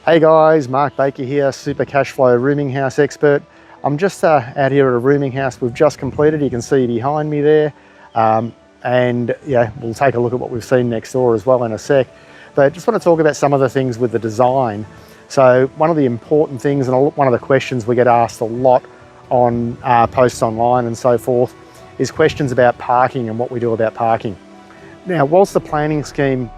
Hey guys, Mark Baker here, Super Cashflow rooming house expert. I'm just out here at a rooming house we've just completed. You can see behind me there. And yeah, we'll take a look at what we've seen next door as well in a sec. But just want to talk about some of the things with the design. So one of the important things, and one of the questions we get asked a lot on posts online and so forth, is questions about parking and what we do about parking. Now, whilst the planning scheme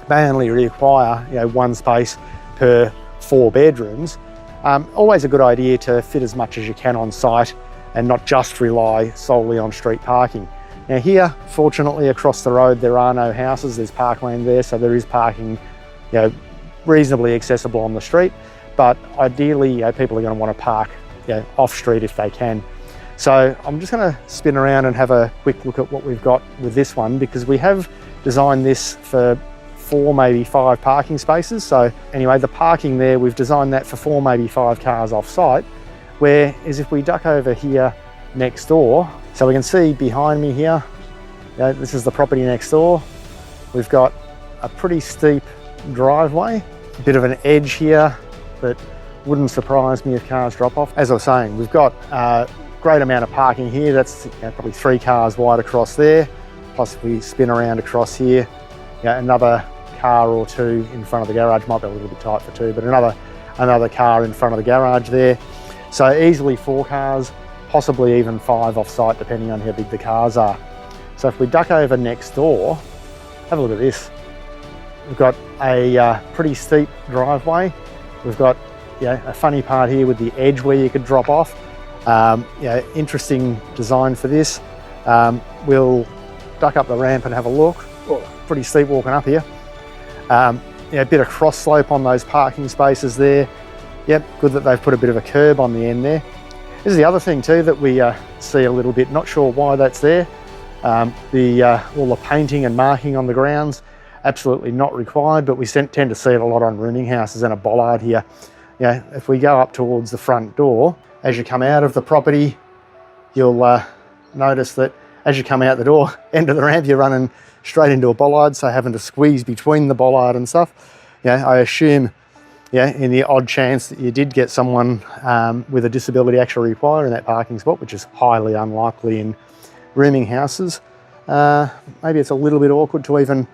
may only require one space per 4 bedrooms, always a good idea to fit as much as you can on site and not just rely solely on street parking. Now here, fortunately, across the road there are no houses, there's parkland there, so there is parking reasonably accessible on the street, but ideally people are going to want to park off street if they can. So I'm just going to spin around and have a quick look at what we've got with this one, because we have designed this for 4, maybe 5 parking spaces. So anyway, the parking there, we've designed that for 4, maybe 5 cars off site, whereas if we duck over here next door, so we can see behind me here, this is the property next door. We've got a pretty steep driveway, a bit of an edge here that wouldn't surprise me if cars drop off. As I was saying, we've got a great amount of parking here. That's probably 3 cars wide across there. Plus if we spin around across here, another car or 2 in front of the garage. Might be a little bit tight for 2, but another car in front of the garage there. So easily 4 cars, possibly even 5 off site, depending on how big the cars are. So if we duck over next door, have a look at this. We've got a pretty steep driveway. We've got a funny part here with the edge where you could drop off. Interesting design for this. We'll duck up the ramp and have a look. Oh, pretty steep walking up here. A bit of cross slope on those parking spaces there. Yep, good that they've put a bit of a curb on the end there. This is the other thing too that we see a little bit, not sure why that's there. All the painting and marking on the grounds, absolutely not required, but we tend to see it a lot on rooming houses, and a bollard here. If we go up towards the front door, as you come out of the property, you'll notice that as you come out the door, end of the ramp, you're running straight into a bollard, so having to squeeze between the bollard and stuff. I assume, in the odd chance that you did get someone with a disability actually requiring that parking spot, which is highly unlikely in rooming houses, maybe it's a little bit awkward to even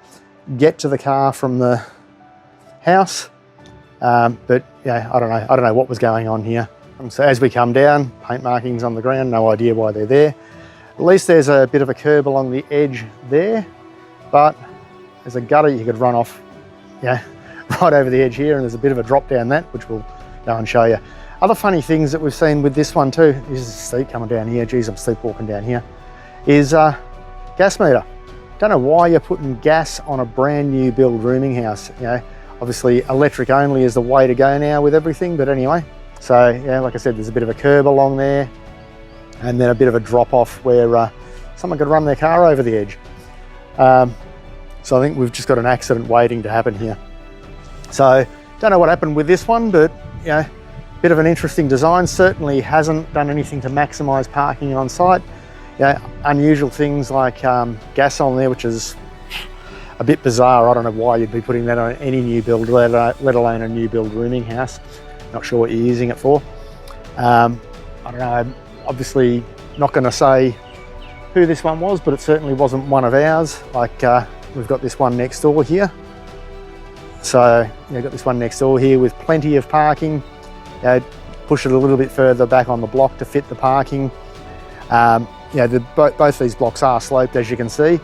get to the car from the house. But I don't know what was going on here. So as we come down, paint markings on the ground, no idea why they're there. At least there's a bit of a curb along the edge there, but there's a gutter you could run off, right over the edge here, and there's a bit of a drop down that, which we'll go and show you. Other funny things that we've seen with this one too, this is steep coming down here, geez, I'm steep walking down here, is gas meter. Don't know why you're putting gas on a brand new build rooming house. Obviously electric only is the way to go now with everything, but anyway. So like I said, there's a bit of a curb along there, and then a bit of a drop off where someone could run their car over the edge. So I think we've just got an accident waiting to happen here. So don't know what happened with this one, but bit of an interesting design. Certainly hasn't done anything to maximize parking on site. Unusual things like gas on there, which is a bit bizarre. I don't know why you'd be putting that on any new build, let alone a new build rooming house. Not sure what you're using it for. I don't know, obviously not going to say who this one was, but it certainly wasn't one of ours. Like we've got this one next door here. So got this one next door here with plenty of parking. Push it a little bit further back on the block to fit the parking. Both these blocks are sloped, as you can see.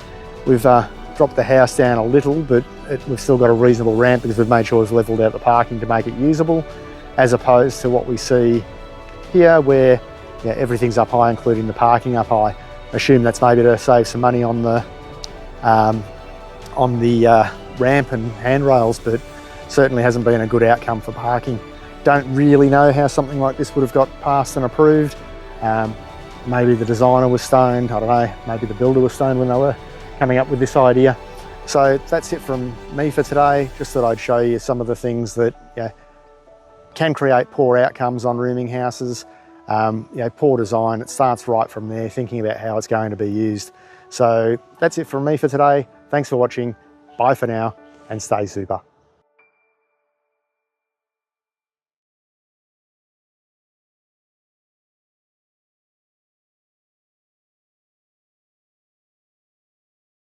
We've dropped the house down a little, but we've still got a reasonable ramp because we've made sure we've leveled out the parking to make it usable, as opposed to what we see here where everything's up high, including the parking up high. I assume that's maybe to save some money on the ramp and handrails, but certainly hasn't been a good outcome for parking. Don't really know how something like this would have got passed and approved. Maybe the designer was stoned, I don't know, maybe the builder was stoned when they were coming up with this idea. So that's it from me for today. Just thought I'd show you some of the things that can create poor outcomes on rooming houses. Poor design, it starts right from there, thinking about how it's going to be used. So that's it from me for today. Thanks for watching. Bye for now, and stay super.